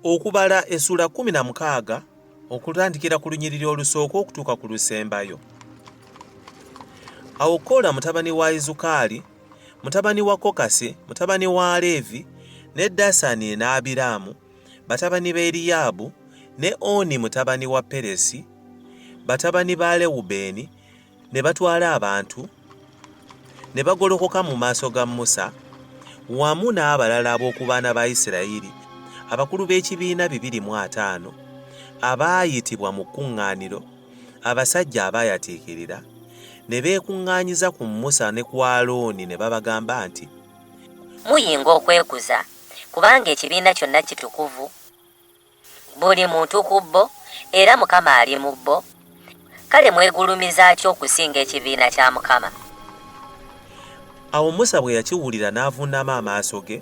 okubala essula 16 okutandikira ku lunyiriri olusooka okutuuka ku lusembayo. Awo Koola mutabani wa Izukali, mutabani wa Kokasi, mutabani wa Leevi, ne Dasani ne Abiraamu, batabani ba Eriyaabu, ne Oni mutabani wa Peresi, batabani ba Lewubeeni, ne batwala abantu, ne bagolokoka mu maaso ga Musa, wamu n'abalala ab'oku baana ba Isirayiri, abakulu b'ekibiina 250, abaayitibwa mu kkuŋŋaaniro, abasajja abaayatiikirira, ne beekuŋŋaanyiza ku Musa ne ku Alooni ne babagamba nti, muyinga okwekuza, kubanga ekibiina kyonna kitukuvu, buli muntu ku bbo, era Mukama ali mu bbo, kale mwegulumiza ki okusinga ekibiina kya Mukama? Awo Musa bwe yakiwulira n'avuunama amaaso ge,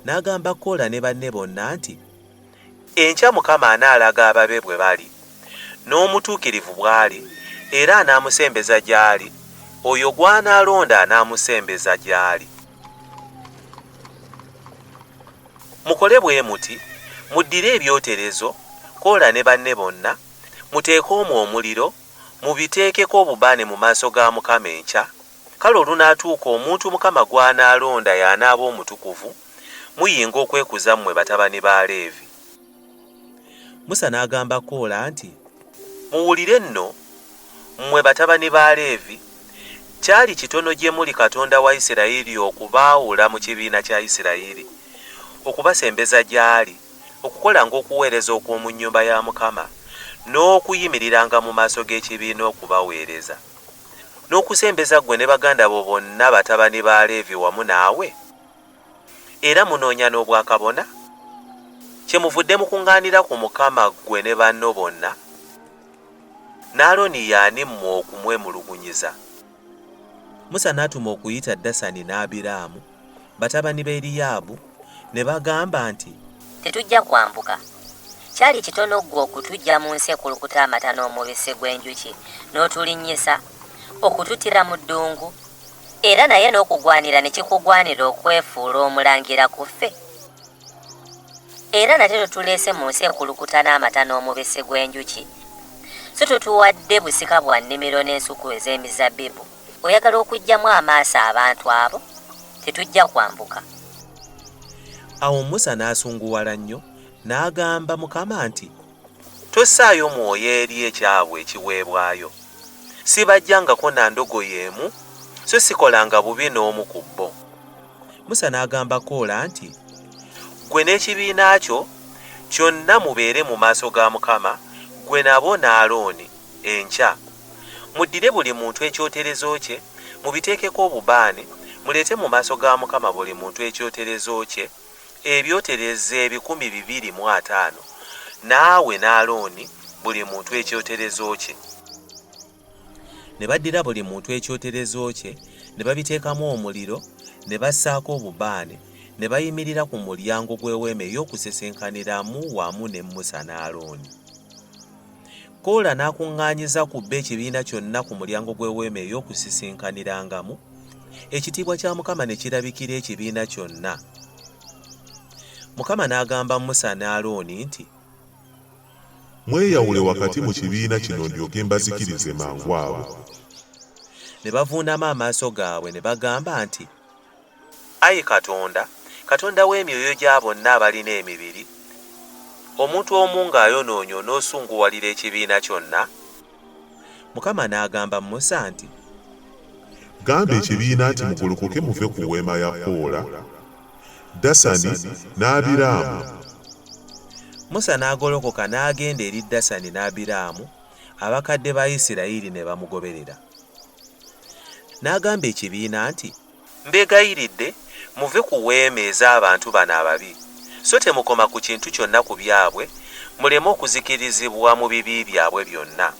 n'agamba Koola ne banne bonna nti, enkya Mukama anaalaga ababe bwe bali, n'omutuukirivu bw'ali, era anaamusembeza gy'ali, oyo gw'anaalonda anaamusembeza gy'ali. Mukole bwe muti, muddire ebyoterezo, Koola ne banne bonna, muteeke omwo omuliro, mubiteekeko obubaane mu maaso ga Mukama enkya. Kale olunaatuuka omuntu Mukama gw'anaalonda y'anaaba omutukuvu, muyinga okwekuza mmwe batabani ba Leevi. Musa n'agamba Koola nti, muwulire nno, mmwe batabani ba Leevi, kyali kitono gye muli Katonda wa Isirayiri okubaawula mu kibiina kya Isirayiri, okubasembeza gy'ali, okukola ng'okuweereza okw'omu nnyumba ya Mukama, n'okuyimiriranga mu maaso g'ekibiina okubaweereza, n'okusembeza ggwe ne baganda bo bonna batabani ba Leevi wamu naawe, era munoonya n'obwakabona, kyemuvudde mukuŋŋaanira ku Mukama ggwe ne banno bonna, n'Alooni y'ani mmwe okumwemulugunyiza? Musa n'atuma okuyita Dasani ne Abiraamu, batabani ba Eriyaabu, ne bagamba nti, tetujja kwambuka. Kyali kitono ggwe okutujja mu nsi ekulukuta amata n'omubisi gw'enjuki, n'otulinnyisa, okututira mu ddungu, era naye n'okugwanira ne kikugwanira okwefuula omulangira ku ffe. Era nate totuleese mu nsi ekulukuta n'amata n'omubisi gw'enjuki, so totuwadde busika bwa nnimiro n'ensuku ez'emizabbibu. Oyagala okuggyamu amaaso abantu abo? Tetujja kwambuka. Awo Musa n'asunguwala nnyo, n'agamba Mukama nti, tossaayo mwoyo eri ekyabwe ekiweebwayo. Sibajjangako na ndogoyi emu, so sikolanga bubi n'omu ku bo. Musa n'agamba Koola nti, gwe n'ekibiina kyo kyonna mubeere mu maaso ga Mukama, gwe nabo n'Alooni, enkya. Muddire buli muntu ekyoterezo kye, mubiteekeko obubaane, muleete mu maaso ga Mukama buli muntu ekyoterezo kye, ebyotereze 250, naawe n'Alooni buli muntu ekyoterezo kye. Ne baddira buli muntu ekyoterezo kye, ne babiteekamu omuliro, ne bassaako obubaane, ne bayimirira ku mulyango gw'eweema ey'okusesenkaniramu wamu ne Musa n'Alooni. Koola n'akuŋŋaanyiza ku bba ekibiina kyonna ku mulyango gw'eweema ey'okusisinkaniramu, ekitiibwa kya Mukama ne kirabikira ekibiina kyonna. Mukama n'agamba Musa ne Alooni nti, mweyawule wakati mu kibiina kino ndyoke mbazikirize mangwaabo. Ne bavuunama amaaso gaabwe ne bagamba nti, Ayi Katonda, Katonda w'emyoyo gya bonna abalina emibiri, omuntu omu ng'ayonoonya n'osunguwalira ekibiina kyonna. Mukama n'agamba Musa nti, gamba ekibiina nti mugolokoke muve ku weema ya Koola, Dasani n'Abiraamu. Musa n'agolokoka n'agenda eri Dasani n'Abiraamu, abakadde ba Isirayiri ne bamugoberera. N'agamba ekibiina nti, mbeegayiridde muve ku weema ez'abantu bano ababi, so temukoma ku kintu kyonna ku byabwe, muleme okuzikirizibwa mu bibi byabwe byonna.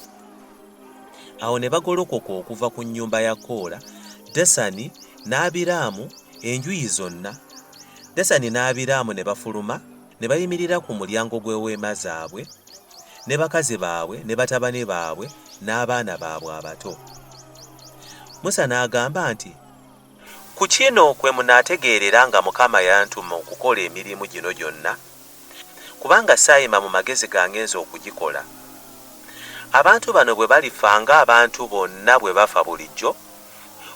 Awo ne bagolokoka okuva ku nnyumba ya Koola, Dasani n'Abiraamu enjuyi zonna. Dasani n'Abiraamu ne bafuluma, ne bayimirira ku mulyango gw'eweema zaabwe, ne bakazi baabwe, ne batabani baabwe, n'abaana baabwe abato. Musa n'agamba nti, ku kino kwe munaategeerera nga Mukama yantuma okukola emirimu gino gyonna. kubanga saayima mu magezi gangenza okugikola. Abantu bano bwe balifa ng'abantu bonna bwe bafa bulijjo,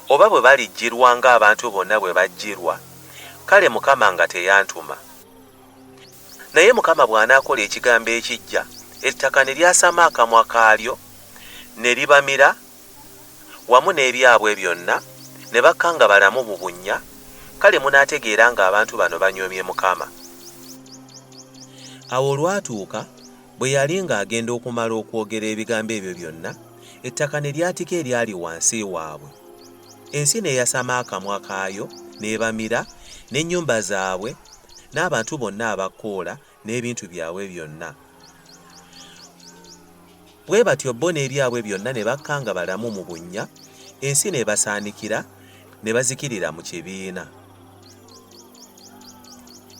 oba bwe balijjirwa ng'abantu bonna bwe bajjirwa, kale Mukama nga teyantuma. Naye Mukama bw'anaakola ekigambo ekijja, ettaka ne lyasama akamwa kaalyo, ne libamira, wamu n'ebyabwe byonna, ne bakka nga balamu mu bunnya, kale munaategeera ng'abantu bano banyoomye Mukama. Awo olwatuuka, bwe yali ng'agenda okumala okwogera ebigambo ebyo byonna, ettaka ne lyatika eryali wansi waabwe. Ensi ne yasama akamwa kaayo, n'ebamira, n'ennyumba zaabwe, n'abantu bonna aba Koola, n'ebintu byabwe byonna. Bwe batyo bo n'ebyabwe byonna ne bakka nga balamu mu bunnya, ensi ne basaanikira, ne bazikirira mu kibiina.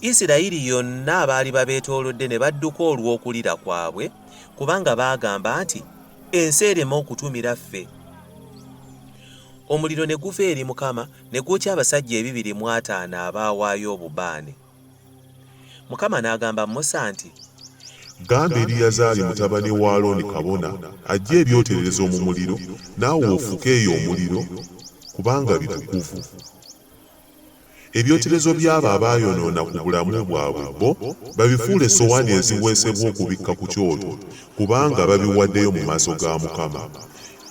Isirayiri yonna abaali babeetoolodde ne badduka olw'okulira kwabwe, kubanga baagamba nti, ensi erema okutumira ffe. Omuliro ne guva eri Mukama ne gwokya abasajja 250 abaawaayo obubaane. Mukama n'agamba Musa nti, gamba Eriyazaali mutabani wa Alooni kabona ajje ebyoterezo mu muliro, naawe ofuke eyo omuliro, kubanga bitukuvu. Ebyoterezo by'abo abaayonoona ku bulamu bwabwe bo babifuule essowaani eziweesebwa okubikka ku kyoto, kubanga babiwaddeyo mu maaso ga Mukama.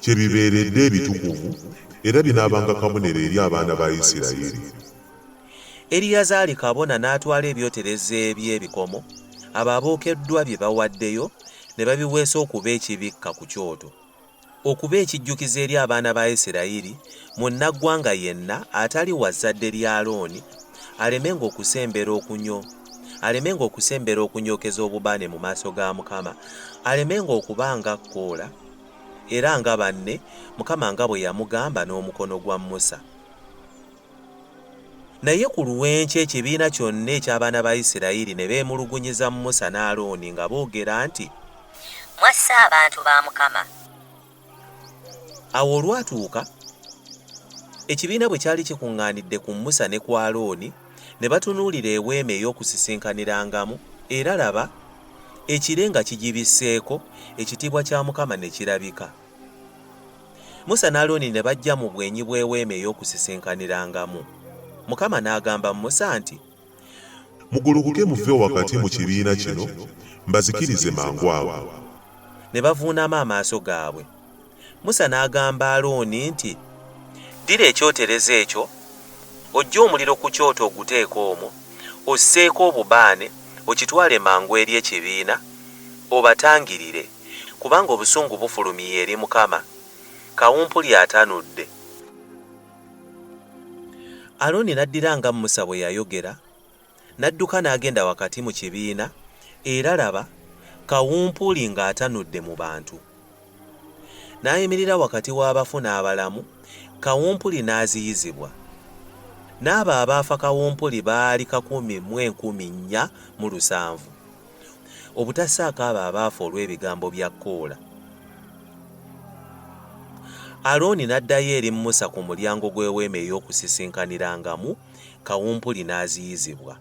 Kye bibeeredde ebitukuvu, era binaabanga kabonero eri abaana ba Isirayiri. Eriyazaali kabona n'atwala ebyoterezo eby'ebikomo abo abookeddwa bye bawaddeyo, ne babiweesa okuba ekibikka ku kyoto, okuba ekijjukizo eri abaana ba Isirayiri, munnaggwanga yenna atali wa zzadde lya Alooni alemenga okusembera okunyokeza obubaane mu maaso ga Mukama, alemenga okuba nga Koola, era nga banne Mukama nga bwe yamugamba n'omukono gwa Musa. Naye ku luwenki ekibiina kyonna eky'abaana ba Isirayiri ne beemulugunyiza Musa ne Alooni nga boogera nti, mwassa abantu ba Mukama. Awo olwatuuka, ekibiina bwe kyali kikuŋŋaanidde ku Musa ne ku Alooni, ne batunuulira eweema ey'okusisinkanyirangamu, era laba, ekire nga kigibisseeko, ekitiibwa kya Mukama ne kirabika. Musa ne Alooni ne bajja mu bwenyi bw'eweema ey'okusisinkanyirangamu. Mukama n'agamba Musa nti, mugulukuke muve wakati mu kibiina kino, mbazikirize mangwago. Ne bavuunama amaaso gaabwe. Musa n'agamba Alooni nti, ddira ekyoterezo ekyo, ojje omuliro ku kyoto oguteeka omwo, osseeko obubaane, okitwale mangu eri ekibiina, obatangirire, kubanga obusungu bufulumiye eri Mukama, kawumpuli atanudde. Alooni n'addira nga Musa bwe yayogera, n'adduka n'agenda wakati mu kibiina, era laba, kawumpuli ng'atanudde mu bantu. N'ayimirira wakati w'abafu n'abalamu, kawumpuli n'aziyizibwa. N'abo abaafa kawumpuli baali 1,407, obutassaako abo abaafa olw'ebigambo bya Koola. Alooni n'addayo eri Musa ku mulyango gw'eweema ey'okusisinkanyirangamu, kawumpuli n'aziyizibwa.